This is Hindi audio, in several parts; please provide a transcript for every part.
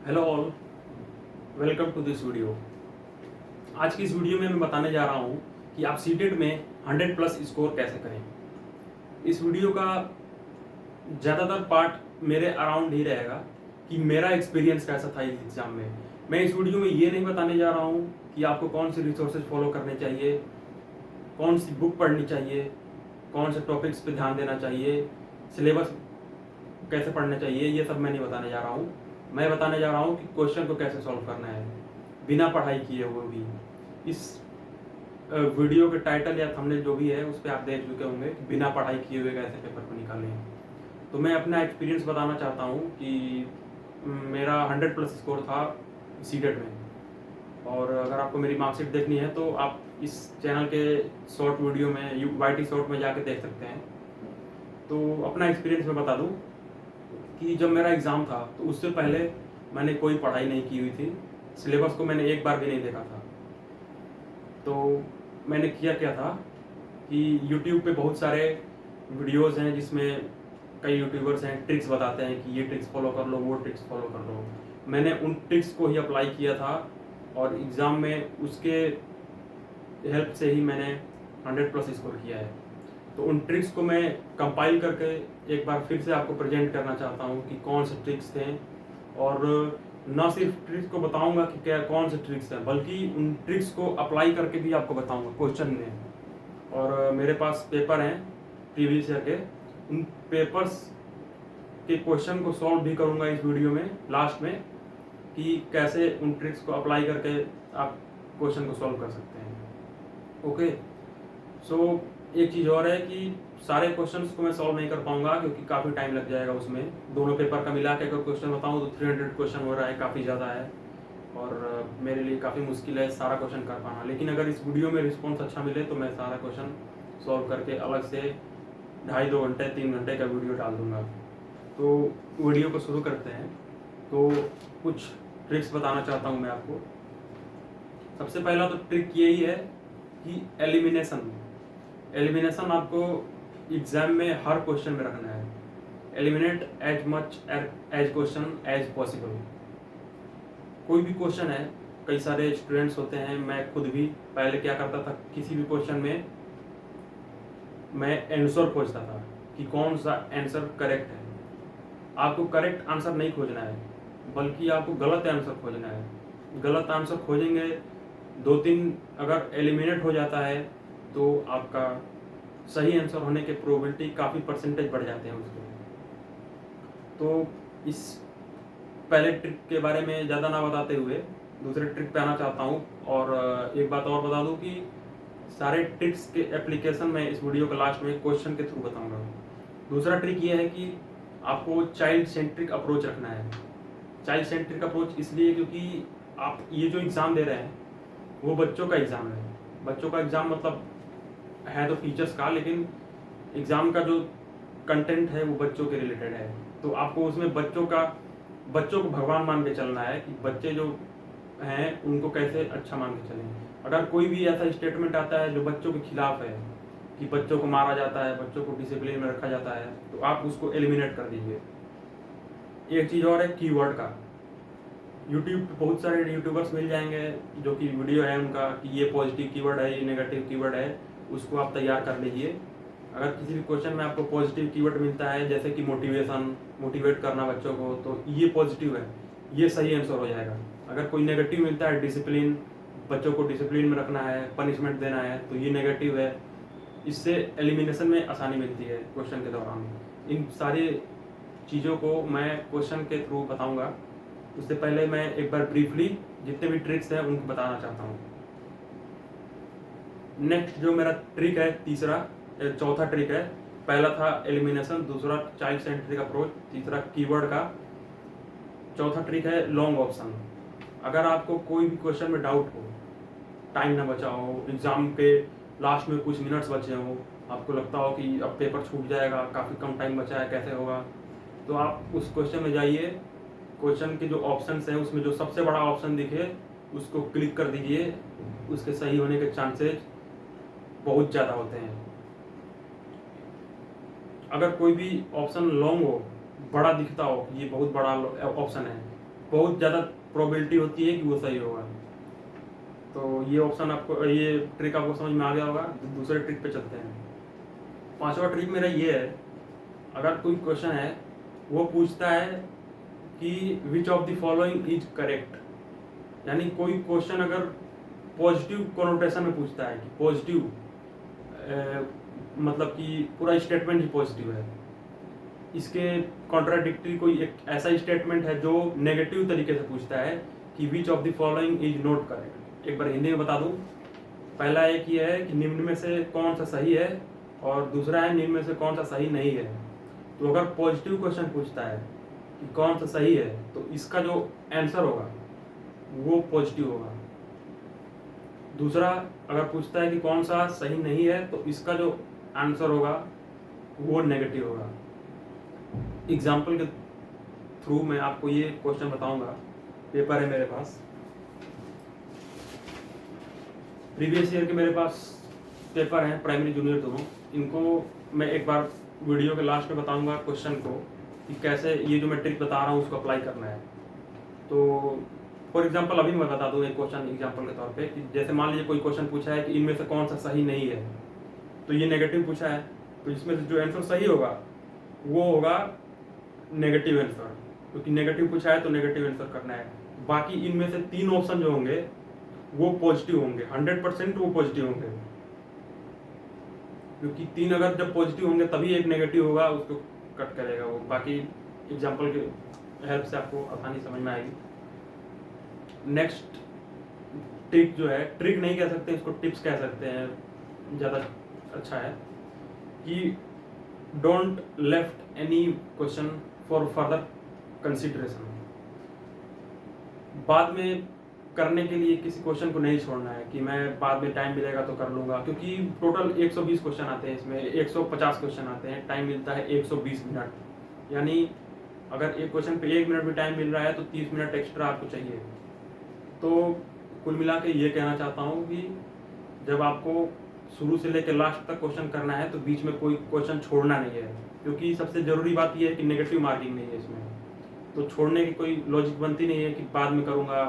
Hello all, welcome to this video. आज की इस वीडियो में मैं बताने जा रहा हूँ कि आप सीटेट में 100 प्लस स्कोर कैसे करें। इस वीडियो का ज़्यादातर पार्ट मेरे अराउंड ही रहेगा कि मेरा एक्सपीरियंस कैसा था इस एग्ज़ाम में। मैं इस वीडियो में ये नहीं बताने जा रहा हूँ कि आपको कौन सी रिसोर्सेज फॉलो करने चाहिए, कौन सी बुक पढ़नी चाहिए, कौन से टॉपिक्स पे ध्यान देना चाहिए, सिलेबस कैसे पढ़ना चाहिए, ये सब मैं नहीं बताने जा रहा हूँ। मैं बताने जा रहा हूँ कि क्वेश्चन को कैसे सॉल्व करना है बिना पढ़ाई किए हुए भी। इस वीडियो के टाइटल या थंबनेल जो भी है उस पर आप देख चुके होंगे कि बिना पढ़ाई किए हुए कैसे पेपर को निकालें। तो मैं अपना एक्सपीरियंस बताना चाहता हूँ कि मेरा 100 प्लस स्कोर था सीटेट में। और अगर आपको मेरी मार्कशीट देखनी है तो आप इस चैनल के शॉर्ट वीडियो में YT शॉर्ट में जाके देख सकते हैं। तो अपना एक्सपीरियंस मैं बता दूँ कि जब मेरा एग्ज़ाम था तो उससे पहले मैंने कोई पढ़ाई नहीं की हुई थी। सिलेबस को मैंने एक बार भी नहीं देखा था। तो मैंने किया क्या था कि यूट्यूब पे बहुत सारे वीडियोस हैं जिसमें कई यूट्यूबर्स हैं ट्रिक्स बताते हैं कि ये ट्रिक्स फॉलो कर लो, वो ट्रिक्स फॉलो कर लो। मैंने उन ट्रिक्स को ही अप्लाई किया था और एग्ज़ाम में उसके हेल्प से ही मैंने 100 प्लस स्कोर किया है। तो उन ट्रिक्स को मैं कंपाइल करके एक बार फिर से आपको प्रेजेंट करना चाहता हूँ कि कौन से ट्रिक्स थे। और ना सिर्फ ट्रिक्स को बताऊंगा कि क्या कौन से ट्रिक्स हैं, बल्कि उन ट्रिक्स को अप्लाई करके भी आपको बताऊंगा क्वेश्चन में। और मेरे पास पेपर हैं प्रीवियस ईयर के, उन पेपर्स के क्वेश्चन को सॉल्व भी करूंगा इस वीडियो में लास्ट में कि कैसे उन ट्रिक्स को अप्लाई करके आप क्वेश्चन को सॉल्व कर सकते हैं। ओके, सो एक चीज़ और है कि सारे क्वेश्चंस को मैं सॉल्व नहीं कर पाऊंगा क्योंकि काफ़ी टाइम लग जाएगा उसमें। दोनों पेपर का मिला के अगर क्वेश्चन बताऊं तो 300 क्वेश्चन हो रहा है, काफ़ी ज़्यादा है और मेरे लिए काफ़ी मुश्किल है सारा क्वेश्चन कर पाना। लेकिन अगर इस वीडियो में रिस्पॉन्स अच्छा मिले तो मैं सारा क्वेश्चन सॉल्व करके अलग से 2.5-2 घंटे 3 घंटे का वीडियो डाल दूँगा। तो वीडियो को शुरू करते हैं। तो कुछ ट्रिक्स बताना चाहता हूँ मैं आपको। सबसे पहला तो ट्रिक यही है कि एलिमिनेशन आपको एग्जाम में हर क्वेश्चन में रखना है। Eliminate as much as question as possible. कोई भी क्वेश्चन है, कई सारे स्टूडेंट्स होते हैं, मैं खुद भी पहले क्या करता था, किसी भी क्वेश्चन में मैं आंसर खोजता था कि कौन सा आंसर करेक्ट है। आपको करेक्ट आंसर नहीं खोजना है बल्कि आपको गलत आंसर खोजना है। गलत आंसर खोजेंगे 2-3 अगर एलिमिनेट हो जाता है तो आपका सही आंसर होने के प्रोबेबिलिटी काफ़ी परसेंटेज बढ़ जाते हैं उसके। तो इस पहले ट्रिक के बारे में ज़्यादा ना बताते हुए दूसरे ट्रिक पे आना चाहता हूँ। और एक बात और बता दूँ कि सारे ट्रिक्स के एप्लीकेशन मैं इस वीडियो के लास्ट में क्वेश्चन के थ्रू बताऊँगा। दूसरा ट्रिक ये है कि आपको चाइल्ड सेंट्रिक अप्रोच रखना है। चाइल्ड सेंट्रिक अप्रोच इसलिए क्योंकि आप ये जो एग्ज़ाम दे रहे हैं वो बच्चों का एग्ज़ाम है। बच्चों का एग्ज़ाम मतलब है तो टीचर्स का, लेकिन एग्ज़ाम का जो कंटेंट है वो बच्चों के रिलेटेड है। तो आपको उसमें बच्चों को भगवान मान के चलना है कि बच्चे जो हैं उनको कैसे अच्छा मान के चलें। अगर कोई भी ऐसा स्टेटमेंट आता है जो बच्चों के खिलाफ है कि बच्चों को मारा जाता है, बच्चों को डिसिप्लिन में रखा जाता है, तो आप उसको एलिमिनेट कर दीजिए। एक चीज़ और है कीवर्ड का। यूट्यूब पे बहुत सारे यूट्यूबर्स मिल जाएंगे जो कि वीडियो है उनका कि ये पॉजिटिव कीवर्ड है, ये नेगेटिव कीवर्ड है, उसको आप तैयार कर लीजिए। अगर किसी भी क्वेश्चन में आपको पॉजिटिव कीवर्ड मिलता है जैसे कि मोटिवेशन, मोटिवेट करना बच्चों को, तो ये पॉजिटिव है, ये सही आंसर हो जाएगा। अगर कोई नेगेटिव मिलता है, डिसिप्लिन, बच्चों को डिसिप्लिन में रखना है, पनिशमेंट देना है, तो ये नेगेटिव है। इससे एलिमिनेशन में आसानी मिलती है क्वेश्चन के दौरान। इन सारी चीज़ों को मैं क्वेश्चन के थ्रू बताऊंगा। उससे पहले मैं एक बार ब्रीफली जितने भी ट्रिक्स हैं उनको बताना चाहता हूँ। नेक्स्ट जो मेरा ट्रिक है, चौथा ट्रिक है। पहला था एलिमिनेशन, दूसरा चाइल्ड सेंट्रिक अप्रोच, तीसरा कीवर्ड का, चौथा ट्रिक है लॉन्ग ऑप्शन। अगर आपको कोई भी क्वेश्चन में डाउट हो, टाइम ना बचा हो, एग्जाम के लास्ट में कुछ मिनट्स बचे हो, आपको लगता हो कि अब पेपर छूट जाएगा, काफ़ी कम टाइम बचा है, कैसे होगा, तो आप उस क्वेश्चन में जाइए। क्वेश्चन के जो ऑप्शंस हैं उसमें जो सबसे बड़ा ऑप्शन दिखे उसको क्लिक कर दीजिए। उसके सही होने के चांसेस बहुत ज़्यादा होते हैं। अगर कोई भी ऑप्शन लॉन्ग हो, बड़ा दिखता हो, ये बहुत बड़ा ऑप्शन है, बहुत ज़्यादा प्रोबेबिलिटी होती है कि वो सही होगा। तो ये ऑप्शन आपको, ये ट्रिक आपको समझ में आ गया होगा। दूसरे ट्रिक पे चलते हैं। पांचवा ट्रिक मेरा ये है, अगर कोई क्वेश्चन है वो पूछता है कि which of the following is correct, यानी कोई क्वेश्चन अगर पॉजिटिव कोनोटेशन में पूछता है कि पॉजिटिव, मतलब कि पूरा स्टेटमेंट ही पॉजिटिव है, इसके कॉन्ट्राडिक्टरी कोई एक ऐसा स्टेटमेंट है जो नेगेटिव तरीके से पूछता है कि which of the following is not correct. एक बार हिंदी में बता दूं। पहला एक ये है कि निम्न में से कौन सा सही है, और दूसरा है निम्न में से कौन सा सही नहीं है। तो अगर पॉजिटिव क्वेश्चन पूछता है कि कौन सा सही है, तो इसका जो आंसर होगा वो पॉजिटिव होगा। दूसरा अगर पूछता है कि कौन सा सही नहीं है, तो इसका जो आंसर होगा वो नेगेटिव होगा। एग्जाम्पल के थ्रू मैं आपको ये क्वेश्चन बताऊंगा। पेपर है मेरे पास, प्रीवियस ईयर के मेरे पास पेपर हैं, प्राइमरी जूनियर दोनों। इनको मैं एक बार वीडियो के लास्ट में बताऊंगा क्वेश्चन को कि कैसे ये जो मैं ट्रिक बता रहा हूँ उसको अप्लाई करना है। तो फॉर एग्जांपल अभी मैं बता दूँ एक क्वेश्चन एग्जांपल के तौर पे कि जैसे मान लीजिए कोई क्वेश्चन पूछा है कि इनमें से कौन सा सही नहीं है, तो ये नेगेटिव पूछा है, तो इसमें से जो आंसर सही होगा वो होगा नेगेटिव आंसर, क्योंकि नेगेटिव पूछा है तो नेगेटिव आंसर करना है। बाकी इनमें से 3 ऑप्शन जो होंगे वो पॉजिटिव होंगे, 100% वो पॉजिटिव होंगे, क्योंकि 3 अगर जब पॉजिटिव होंगे तभी एक नेगेटिव होगा, उसको कट करेगा वो। बाकी एग्जांपल के हेल्प से आपको आसानी समझ में आएगी। नेक्स्ट ट्रिक जो है, ट्रिक नहीं कह सकते इसको, टिप्स कह सकते हैं, ज़्यादा अच्छा है, कि don't left any question for further consideration. बाद में करने के लिए किसी क्वेश्चन को नहीं छोड़ना है कि मैं बाद में टाइम मिलेगा तो कर लूँगा, क्योंकि टोटल 120 क्वेश्चन आते हैं, इसमें 150 क्वेश्चन आते हैं, टाइम मिलता है 120 मिनट। यानी अगर एक क्वेश्चन पे 1 मिनट भी टाइम मिल रहा है तो 30 मिनट एक्स्ट्रा आपको चाहिए। तो कुल मिला के ये कहना चाहता हूँ कि जब आपको शुरू से लेकर लास्ट तक क्वेश्चन करना है तो बीच में कोई क्वेश्चन छोड़ना नहीं है, क्योंकि सबसे ज़रूरी बात यह है कि नेगेटिव मार्किंग नहीं है इसमें। तो छोड़ने की कोई लॉजिक बनती नहीं है कि बाद में करूँगा,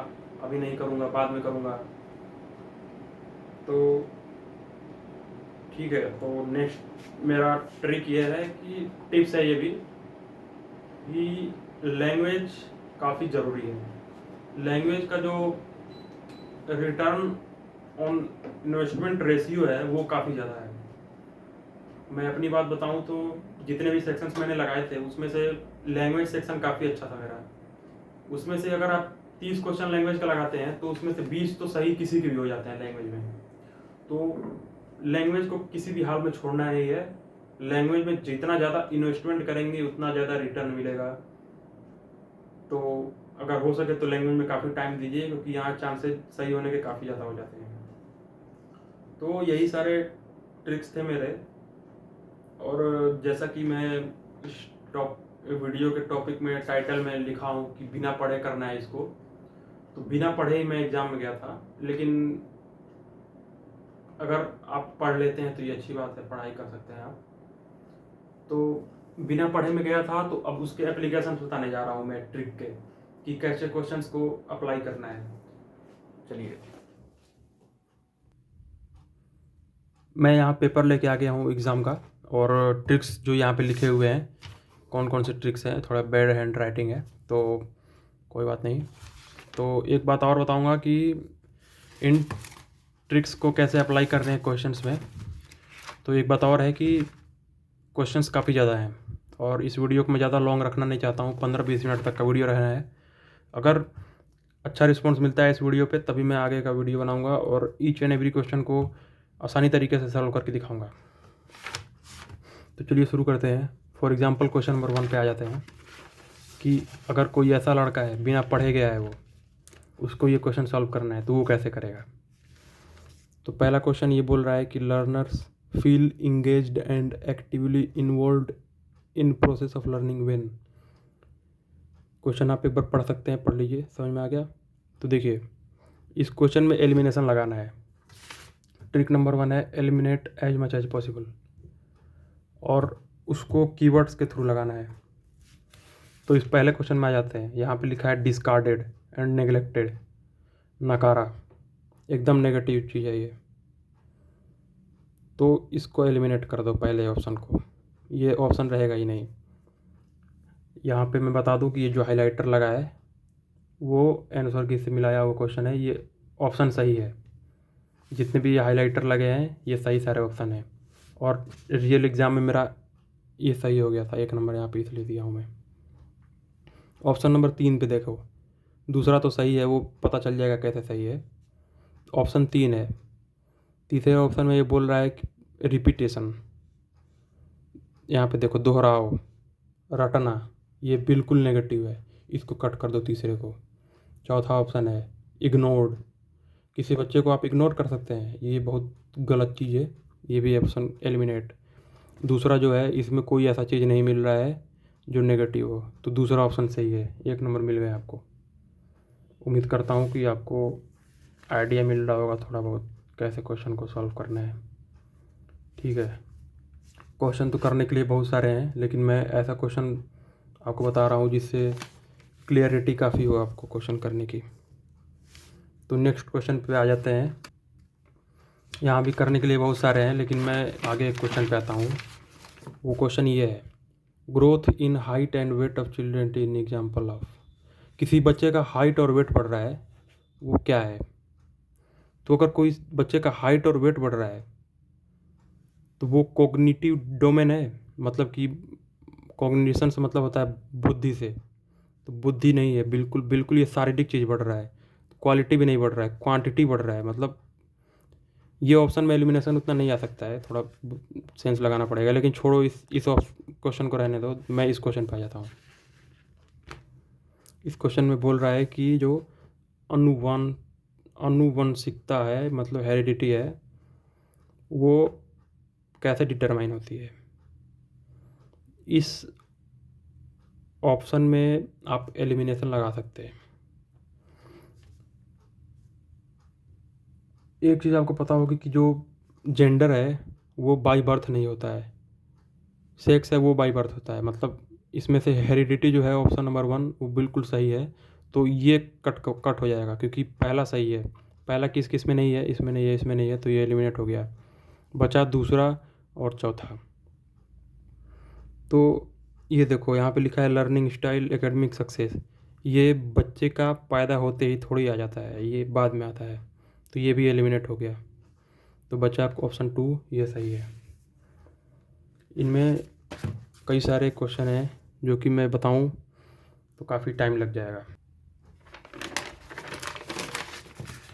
अभी नहीं करूँगा, बाद में करूँगा। तो ठीक है, तो नेक्स्ट मेरा ट्रिक ये है कि टिप्स है ये भी कि लैंग्वेज काफ़ी ज़रूरी है। लैंग्वेज का जो रिटर्न ऑन इन्वेस्टमेंट रेशियो है वो काफ़ी ज़्यादा है। मैं अपनी बात बताऊं तो जितने भी सेक्शंस मैंने लगाए थे उसमें से लैंग्वेज सेक्शन काफ़ी अच्छा था मेरा। उसमें से अगर आप 30 क्वेश्चन लैंग्वेज का लगाते हैं तो उसमें से 20 तो सही किसी के भी हो जाते हैं लैंग्वेज में। तो लैंग्वेज को किसी भी हाल में छोड़ना नहीं है। लैंग्वेज में जितना ज़्यादा इन्वेस्टमेंट करेंगे उतना ज़्यादा रिटर्न मिलेगा। तो अगर हो सके तो लैंग्वेज में काफ़ी टाइम दीजिए, क्योंकि यहाँ चांसेस सही होने के काफ़ी ज़्यादा हो जाते हैं। तो यही सारे ट्रिक्स थे मेरे। और जैसा कि मैं इस वीडियो के टॉपिक में टाइटल में लिखा हूँ कि बिना पढ़े करना है इसको, तो बिना पढ़े ही मैं एग्ज़ाम में गया था। लेकिन अगर आप पढ़ लेते हैं तो ये अच्छी बात है, पढ़ाई कर सकते हैं आप। तो बिना पढ़े में गया था, तो अब उसके एप्लीकेशन बताने जा रहा हूँ मैं ट्रिक के कि कैसे क्वेश्चंस को अप्लाई करना है। चलिए, मैं यहाँ पेपर लेके आ गया हूँ एग्ज़ाम का, और ट्रिक्स जो यहाँ पे लिखे हुए हैं, कौन कौन से ट्रिक्स हैं, थोड़ा बैड हैंड राइटिंग है तो कोई बात नहीं। तो एक बात और बताऊँगा कि इन ट्रिक्स को कैसे अप्लाई कर रहे हैं क्वेश्चंस में। तो एक बात और है कि क्वेश्चंस काफ़ी ज़्यादा हैं, और इस वीडियो को मैं ज़्यादा लॉन्ग रखना नहीं चाहता हूँ, 15-20 मिनट तक का वीडियो रहना है। अगर अच्छा रिस्पॉन्स मिलता है इस वीडियो पे तभी मैं आगे का वीडियो बनाऊँगा और ईच एंड एवरी क्वेश्चन को आसानी तरीके से सॉल्व करके दिखाऊँगा। तो चलिए शुरू करते हैं। फॉर एग्ज़ाम्पल क्वेश्चन नंबर 1 पे आ जाते हैं कि अगर कोई ऐसा लड़का है बिना पढ़े गया है, वो उसको ये क्वेश्चन सॉल्व करना है तो वो कैसे करेगा। तो पहला क्वेश्चन ये बोल रहा है कि learners feel engaged and actively involved in process of learning when. Question आप एक बार पढ़ सकते हैं, पढ़ लीजिए, समझ में आ गया। तो देखिए, इस क्वेश्चन में एलिमिनेशन लगाना है। ट्रिक नंबर 1 है eliminate as much as possible, और उसको कीवर्ड्स के थ्रू लगाना है। तो इस पहले क्वेश्चन में आ जाते हैं। यहाँ पे लिखा है डिस्कार्डेड एंड नेग्लेक्टेड, नकारा, एकदम नेगेटिव चीज़ है ये, तो इसको एलिमिनेट कर दो पहले ऑप्शन को, ये ऑप्शन रहेगा ही नहीं। यहाँ पे मैं बता दूँ कि ये जो हाइलाइटर लगा है वो आंसर की से मिलाया हुआ क्वेश्चन है, ये ऑप्शन सही है। जितने भी हाइलाइटर लगे हैं ये सही सारे ऑप्शन हैं, और रियल एग्ज़ाम में मेरा ये सही हो गया था, 1 नंबर यहाँ पे इसलिए दिया हूँ मैं। ऑप्शन नंबर 3 पे देखो, दूसरा तो सही है, वो पता चल जाएगा कैसे सही है। ऑप्शन 3 है, तीसरे ऑप्शन में ये बोल रहा है कि रिपीटेशन, यहाँ पे देखो दोहराओ, रटना, ये बिल्कुल नेगेटिव है, इसको कट कर दो तीसरे को। चौथा ऑप्शन है इग्नोर्ड, किसी बच्चे को आप इग्नोर कर सकते हैं, ये बहुत गलत चीज़ है, ये भी ऑप्शन एलिमिनेट। दूसरा जो है, इसमें कोई ऐसा चीज़ नहीं मिल रहा है जो नेगेटिव हो, तो दूसरा ऑप्शन सही है, 1 नंबर मिल गया आपको। उम्मीद करता हूँ कि आपको आइडिया मिल रहा होगा थोड़ा बहुत कैसे क्वेश्चन को सॉल्व करना है। ठीक है, क्वेश्चन तो करने के लिए बहुत सारे हैं, लेकिन मैं ऐसा क्वेश्चन आपको बता रहा हूँ जिससे क्लियरिटी काफ़ी हो आपको क्वेश्चन करने की। तो नेक्स्ट क्वेश्चन पे आ जाते हैं। यहाँ भी करने के लिए बहुत सारे हैं, लेकिन मैं आगे एक क्वेश्चन पे आता हूँ। वो क्वेश्चन ये है, growth in height and weight of children in example of, किसी बच्चे का हाइट और वेट बढ़ रहा है, वो क्या है? तो अगर कोई बच्चे का हाइट और वेट बढ़ रहा है तो वो कॉग्निटिव डोमेन है, मतलब कि कॉग्निशन से मतलब होता है बुद्धि से, तो बुद्धि नहीं है, बिल्कुल बिल्कुल ये शारीरिक चीज़ बढ़ रहा है, क्वालिटी भी नहीं बढ़ रहा है, क्वांटिटी बढ़ रहा है, मतलब ये ऑप्शन में एलिमिनेशन उतना नहीं आ सकता है, थोड़ा सेंस लगाना पड़ेगा, लेकिन छोड़ो, इस क्वेश्चन को रहने दो, मैं इस क्वेश्चन पर आ जाता हूँ। इस क्वेश्चन में बोल रहा है कि जो अनुवंशिकता है, मतलब हेरिडिटी है, वो कैसे डिटरमाइन होती है। इस ऑप्शन में आप एलिमिनेशन लगा सकते हैं। एक चीज़ आपको पता होगी कि जो जेंडर है वो बाय बर्थ नहीं होता है, सेक्स है वो बाय बर्थ होता है, मतलब इसमें से हेरिडिटी जो है ऑप्शन नंबर 1 वो बिल्कुल सही है, तो ये कट हो जाएगा, क्योंकि पहला सही है, पहला किस में नहीं है, इसमें नहीं है, इसमें नहीं है, तो ये एलिमिनेट हो गया, बचा दूसरा और चौथा। तो ये देखो यहाँ पे लिखा है लर्निंग स्टाइल एकेडमिक सक्सेस, ये बच्चे का पैदा होते ही थोड़ी आ जाता है, ये बाद में आता है, तो ये भी एलिमिनेट हो गया, तो बचा आपको ऑप्शन 2, ये सही है। इनमें कई सारे क्वेश्चन हैं जो कि मैं बताऊं तो काफ़ी टाइम लग जाएगा।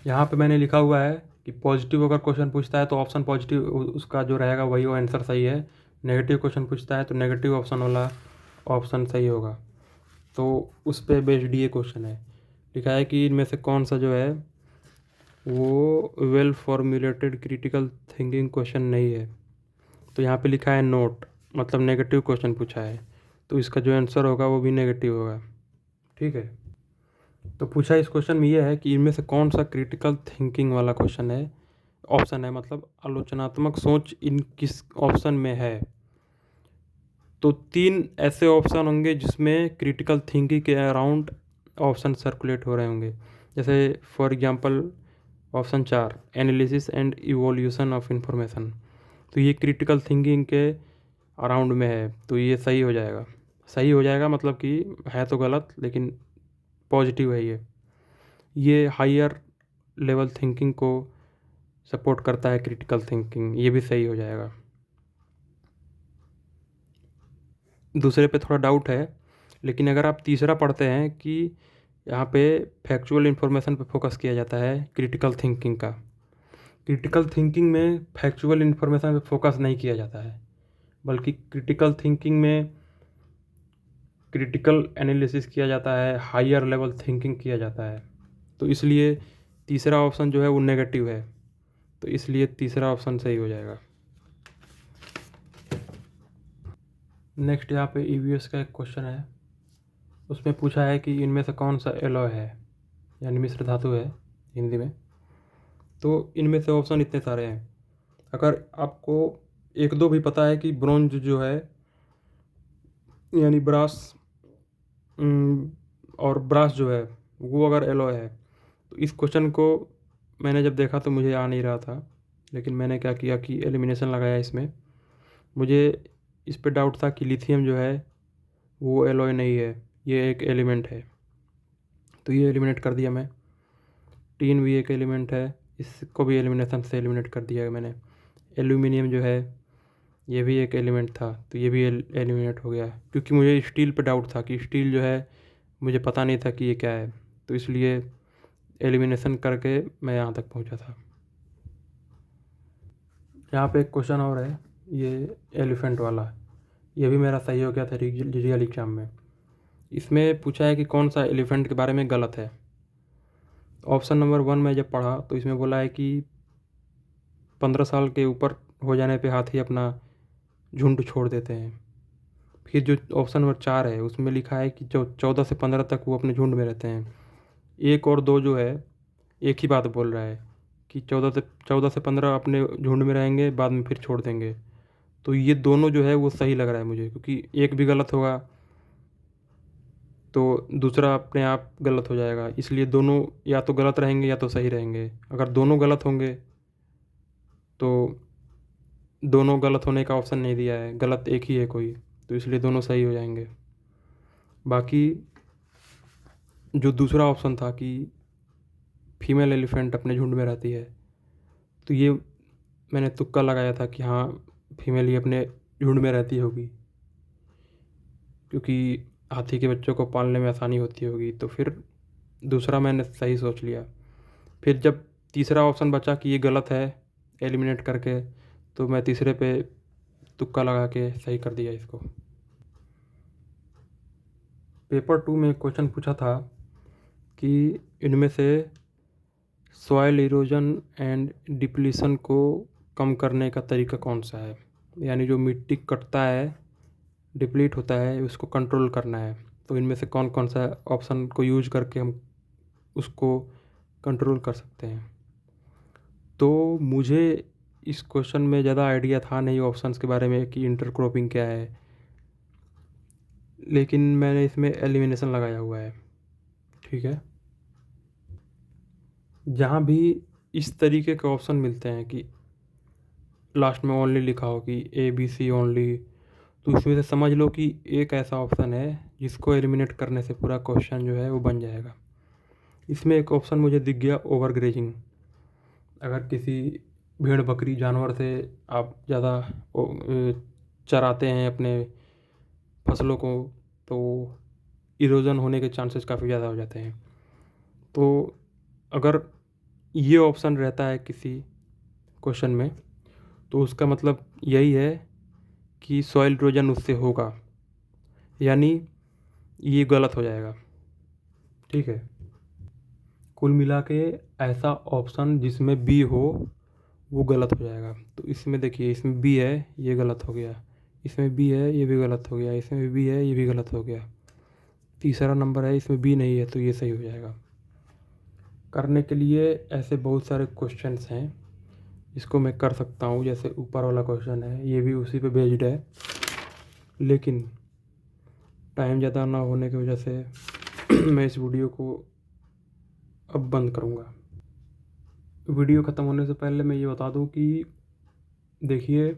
यहाँ पे मैंने लिखा हुआ है कि पॉजिटिव अगर क्वेश्चन पूछता है तो ऑप्शन पॉजिटिव उसका जो रहेगा वही वो आंसर सही है, नेगेटिव क्वेश्चन पूछता है तो नेगेटिव ऑप्शन वाला ऑप्शन सही होगा, तो उस पर बेस्ड ये क्वेश्चन है। लिखा है कि इनमें से कौन सा जो है वो well formulated critical thinking question नहीं है, तो यहाँ पे लिखा है नोट, मतलब नेगेटिव क्वेश्चन पूछा है, तो इसका जो आंसर होगा वो भी नेगेटिव होगा। ठीक है, तो पूछा इस क्वेश्चन में ये है कि इनमें से कौन सा क्रिटिकल थिंकिंग वाला क्वेश्चन है, ऑप्शन है, मतलब आलोचनात्मक सोच इन किस ऑप्शन में है। तो 3 ऐसे ऑप्शन होंगे जिसमें क्रिटिकल थिंकिंग के अराउंड ऑप्शन सर्कुलेट हो रहे होंगे, जैसे for example option 4 analysis and evolution of information, तो ये क्रिटिकल थिंकिंग के अराउंड में है, तो ये सही हो जाएगा, सही हो जाएगा, मतलब कि है तो गलत लेकिन पॉजिटिव है ये हायर लेवल थिंकिंग को सपोर्ट करता है क्रिटिकल थिंकिंग, ये भी सही हो जाएगा। दूसरे पे थोड़ा डाउट है, लेकिन अगर आप तीसरा पढ़ते हैं कि यहाँ पे फैक्चुअल इन्फॉर्मेशन पे फोकस किया जाता है क्रिटिकल थिंकिंग का, क्रिटिकल थिंकिंग में फैक्चुअल इन्फॉर्मेशन पे फोकस नहीं किया जाता है, बल्कि क्रिटिकल थिंकिंग में क्रिटिकल एनालिसिस किया जाता है, हायर लेवल थिंकिंग किया जाता है, तो इसलिए तीसरा ऑप्शन जो है वो नेगेटिव है, तो इसलिए तीसरा ऑप्शन सही हो जाएगा। नेक्स्ट यहाँ पे ईवीएस का एक क्वेश्चन है, उसमें पूछा है कि इनमें से कौन सा एलॉय है, यानी मिश्र धातु है हिंदी में, तो इनमें से ऑप्शन इतने सारे हैं, अगर आपको 1-2 भी पता है कि ब्रोंज जो है यानी ब्रास और ब्रास जो है वो अगर एलॉय है, तो इस क्वेश्चन को मैंने जब देखा तो मुझे आ नहीं रहा था, लेकिन मैंने क्या किया कि एलिमिनेशन लगाया इसमें। मुझे इस पे डाउट था कि लिथियम जो है वो एलॉय नहीं है, ये एक एलिमेंट है, तो ये एलिमिनेट कर दिया मैं। टीन भी एक एलिमेंट है, इसको भी एलिमिनेशन से एलिमिनेट कर दिया मैंने। एल्यूमिनियम जो है ये भी एक एलिमेंट था, तो ये भी एलिमिनेट हो गया, क्योंकि मुझे स्टील पे डाउट था कि स्टील जो है मुझे पता नहीं था कि ये क्या है, तो इसलिए एलिमिनेशन करके मैं यहाँ तक पहुँचा था। यहाँ पे एक क्वेश्चन और है, ये एलिफेंट वाला, ये भी मेरा सही हो गया था रियल एग्जाम में। इसमें पूछा है कि कौन सा एलिफेंट के बारे में गलत है। ऑप्शन नंबर 1 में जब पढ़ा तो इसमें बोला है कि 15 साल के ऊपर हो जाने पे हाथी अपना झुंड छोड़ देते हैं। फिर जो ऑप्शन नंबर 4 है उसमें लिखा है कि 14 से 15 तक वो अपने झुंड में रहते हैं। 1 और 2 जो है एक ही बात बोल रहा है कि 14 से 15 अपने झुंड में रहेंगे, बाद में फिर छोड़ देंगे। तो ये दोनों जो है वो सही लग रहा है मुझे, क्योंकि एक भी गलत होगा तो दूसरा अपने आप गलत हो जाएगा, इसलिए दोनों या तो गलत रहेंगे या तो सही रहेंगे। अगर दोनों गलत होंगे तो दोनों गलत होने का ऑप्शन नहीं दिया है, गलत एक ही है कोई, तो इसलिए दोनों सही हो जाएंगे। बाकी जो दूसरा ऑप्शन था कि फीमेल एलिफेंट अपने झुंड में रहती है, तो ये मैंने तुक्का लगाया था कि हाँ फीमेल ही अपने झुंड में रहती होगी, क्योंकि हाथी के बच्चों को पालने में आसानी होती होगी, तो फिर दूसरा मैंने सही सोच लिया। फिर जब तीसरा ऑप्शन बचा कि ये गलत है एलिमिनेट करके, तो मैं तीसरे पे तुक्का लगा के सही कर दिया इसको। पेपर 2 में क्वेश्चन पूछा था कि इनमें से सॉइल इरोजन एंड डिप्लीशन को कम करने का तरीका कौन सा है, यानी जो मिट्टी कटता है, डिप्लीट होता है, उसको कंट्रोल करना है, तो इनमें से कौन कौन सा ऑप्शन को यूज करके हम उसको कंट्रोल कर सकते हैं। तो मुझे इस क्वेश्चन में ज़्यादा आइडिया था नहीं ऑप्शंस के बारे में कि इंटरक्रॉपिंग क्या है, लेकिन मैंने इसमें एलिमिनेशन लगाया हुआ है। ठीक है, जहाँ भी इस तरीके के ऑप्शन मिलते हैं कि लास्ट में ओनली लिखा हो कि ABC ओनली, तो उसमें से समझ लो कि एक ऐसा ऑप्शन है जिसको एलिमिनेट करने से पूरा क्वेश्चन जो है वो बन जाएगा। इसमें एक ऑप्शन मुझे दिख गया ओवर ग्रेजिंग। अगर किसी भेड़ बकरी जानवर से आप ज़्यादा चराते हैं अपने फसलों को, तो इरोजन होने के चांसेस काफ़ी ज़्यादा हो जाते हैं। तो अगर ये ऑप्शन रहता है किसी क्वेश्चन में, तो उसका मतलब यही है कि सॉइल इरोजन उससे होगा, यानी ये गलत हो जाएगा। ठीक है, कुल मिला के ऐसा ऑप्शन जिसमें बी हो वो गलत हो जाएगा। तो इसमें देखिए, इसमें बी है, ये गलत हो गया, इसमें बी है, ये भी गलत हो गया, इसमें बी है, ये भी गलत हो गया। तीसरा नंबर है, इसमें बी नहीं है, तो ये सही हो जाएगा। करने के लिए ऐसे बहुत सारे क्वेश्चंस हैं इसको मैं कर सकता हूँ, जैसे ऊपर वाला क्वेश्चन है ये भी उसी पे बेस्ड है, लेकिन टाइम ज़्यादा ना होने की वजह से मैं इस वीडियो को अब बंद करूँगा। वीडियो ख़त्म होने से पहले मैं ये बता दूँ कि देखिए,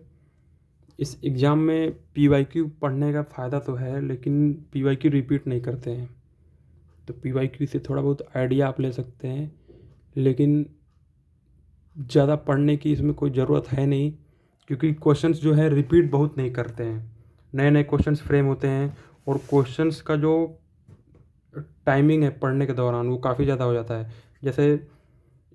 इस एग्ज़ाम में PYQ पढ़ने का फ़ायदा तो है, लेकिन PYQ रिपीट नहीं करते हैं, तो PYQ से थोड़ा बहुत आइडिया आप ले सकते हैं, लेकिन ज़्यादा पढ़ने की इसमें कोई ज़रूरत है नहीं, क्योंकि क्वेश्चंस जो है रिपीट बहुत नहीं करते हैं। नए नए क्वेश्चंस फ्रेम होते हैं, और क्वेश्चंस का जो टाइमिंग है पढ़ने के दौरान वो काफ़ी ज़्यादा हो जाता है। जैसे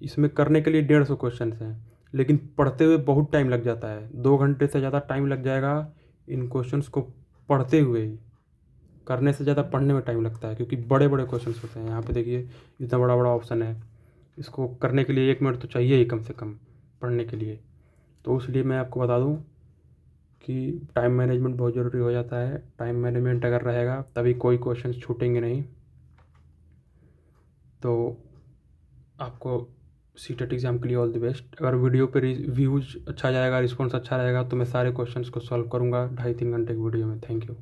इसमें करने के लिए 150 क्वेश्चन हैं, लेकिन पढ़ते हुए बहुत टाइम लग जाता है, 2 घंटे से ज़्यादा टाइम लग जाएगा इन क्वेश्चंस को पढ़ते हुए ही। करने से ज़्यादा पढ़ने में टाइम लगता है, क्योंकि बड़े बड़े क्वेश्चंस होते हैं। यहाँ पे देखिए इतना बड़ा बड़ा ऑप्शन है, इसको करने के लिए 1 मिनट तो चाहिए ही कम से कम पढ़ने के लिए। तो इसलिए मैं आपको बता दूँ कि टाइम मैनेजमेंट बहुत ज़रूरी हो जाता है। टाइम मैनेजमेंट अगर रहेगा तभी कोई क्वेश्चन छूटेंगे नहीं। तो आपको सीटेट एग्ज़ाम के लिए ऑल द बेस्ट। अगर वीडियो पे व्यूज़ अच्छा जाएगा, रिस्पॉन्स अच्छा रहेगा, तो मैं सारे क्वेश्चंस को सॉल्व करूँगा 2.5-3 घंटे की वीडियो में। Thank you.